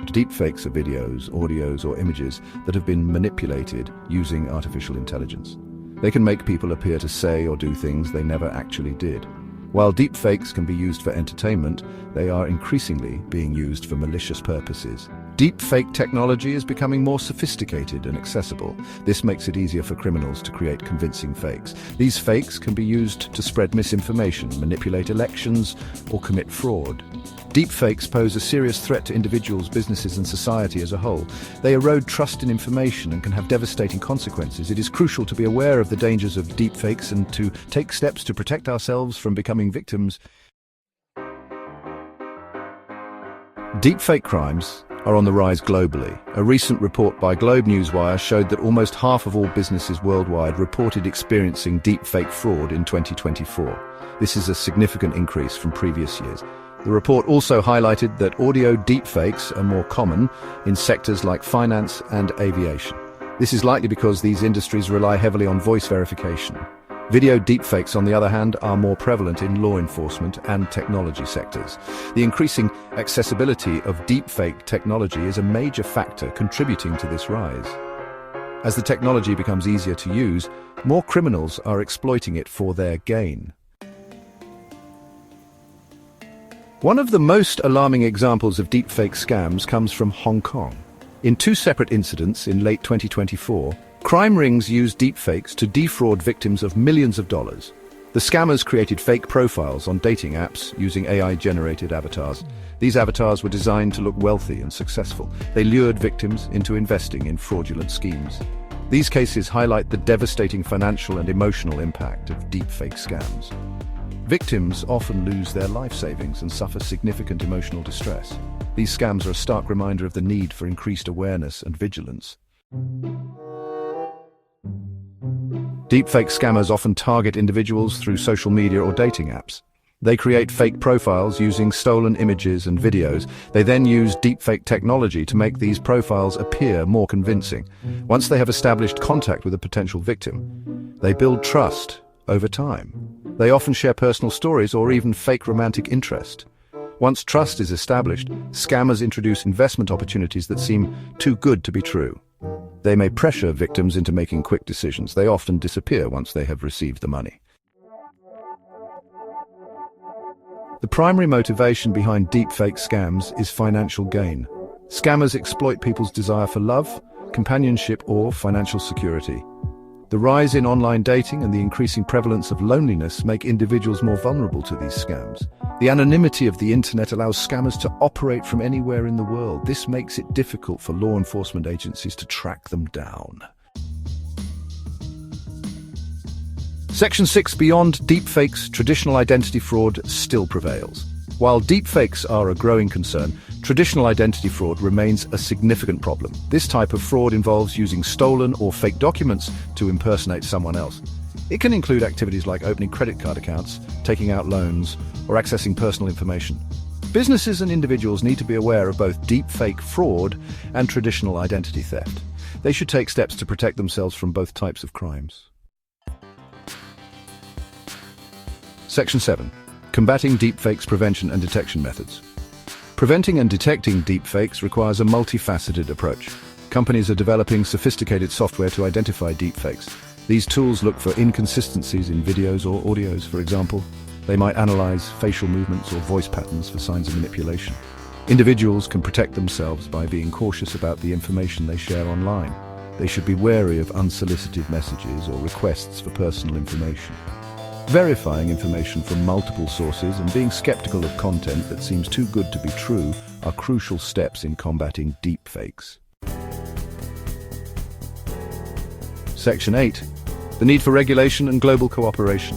Deepfakes are videos, audios, or images that have been manipulated using artificial intelligence. They can make people appear to say or do things they never actually did. While deepfakes can be used for entertainment, they are increasingly being used for malicious purposes. Deepfake technology is becoming more sophisticated and accessible. This makes it easier for criminals to create convincing fakes. These fakes can be used to spread misinformation, manipulate elections, or commit fraud. Deepfakes pose a serious threat to individuals, businesses, and society as a whole. They erode trust in information and can have devastating consequences. It is crucial to be aware of the dangers of deepfakes and to take steps to protect ourselves from becoming victims. Deepfake crimes are on the rise globally. A recent report by Globe Newswire showed that almost half of all businesses worldwide reported experiencing deepfake fraud in 2024. This is a significant increase from previous years. The report also highlighted that audio deepfakes are more common in sectors like finance and aviation. This is likely because these industries rely heavily on voice verification. Video deepfakes, on the other hand, are more prevalent in law enforcement and technology sectors. The increasing accessibility of deepfake technology is a major factor contributing to this rise. As the technology becomes easier to use, more criminals are exploiting it for their gain. One of the most alarming examples of deepfake scams comes from Hong Kong. In two separate incidents in late 2024, crime rings used deepfakes to defraud victims of millions of dollars. The scammers created fake profiles on dating apps using AI-generated avatars. These avatars were designed to look wealthy and successful. They lured victims into investing in fraudulent schemes. These cases highlight the devastating financial and emotional impact of deepfake scams. Victims often lose their life savings and suffer significant emotional distress. These scams are a stark reminder of the need for increased awareness and vigilance. Deepfake scammers often target individuals through social media or dating apps. They create fake profiles using stolen images and videos. They then use deepfake technology to make these profiles appear more convincing. Once they have established contact with a potential victim, they build trust over time. They often share personal stories or even fake romantic interest. Once trust is established, scammers introduce investment opportunities that seem too good to be true. They may pressure victims into making quick decisions. They often disappear once they have received the money. The primary motivation behind deepfake scams is financial gain. Scammers exploit people's desire for love, companionship, or financial security. The rise in online dating and the increasing prevalence of loneliness make individuals more vulnerable to these scams. The anonymity of the internet allows scammers to operate from anywhere in the world. This makes it difficult for law enforcement agencies to track them down. Section 6. Beyond deepfakes, traditional identity fraud still prevails. While deepfakes are a growing concern, traditional identity fraud remains a significant problem. This type of fraud involves using stolen or fake documents to impersonate someone else. It can include activities like opening credit card accounts, taking out loans, or accessing personal information. Businesses and individuals need to be aware of both deepfake fraud and traditional identity theft. They should take steps to protect themselves from both types of crimes. Section 7. Combating deepfakes, prevention and detection methods. Preventing and detecting deepfakes requires a multifaceted approach. Companies are developing sophisticated software to identify deepfakes. These tools look for inconsistencies in videos or audios, for example. They might analyze facial movements or voice patterns for signs of manipulation. Individuals can protect themselves by being cautious about the information they share online. They should be wary of unsolicited messages or requests for personal information. Verifying information from multiple sources and being skeptical of content that seems too good to be true are crucial steps in combating deepfakes. Section 8. The need for regulation and global cooperation.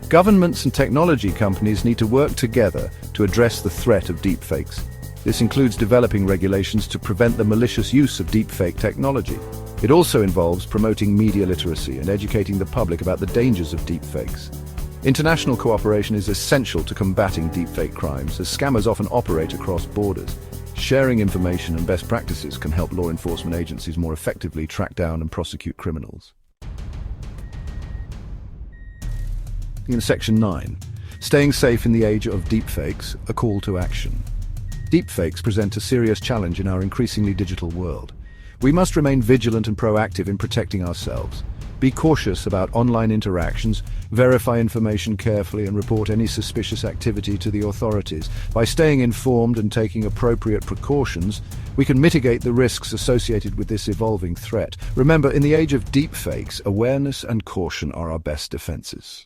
Governments and technology companies need to work together to address the threat of deepfakes. This includes developing regulations to prevent the malicious use of deepfake technology. It also involves promoting media literacy and educating the public about the dangers of deepfakes. International cooperation is essential to combating deepfake crimes, as scammers often operate across borders. Sharing information and best practices can help law enforcement agencies more effectively track down and prosecute criminals. In Section 9, staying safe in the age of deepfakes, a call to action. Deepfakes present a serious challenge in our increasingly digital world. We must remain vigilant and proactive in protecting ourselves. Be cautious about online interactions, verify information carefully, and report any suspicious activity to the authorities. By staying informed and taking appropriate precautions, we can mitigate the risks associated with this evolving threat. Remember, in the age of deepfakes, awareness and caution are our best defenses.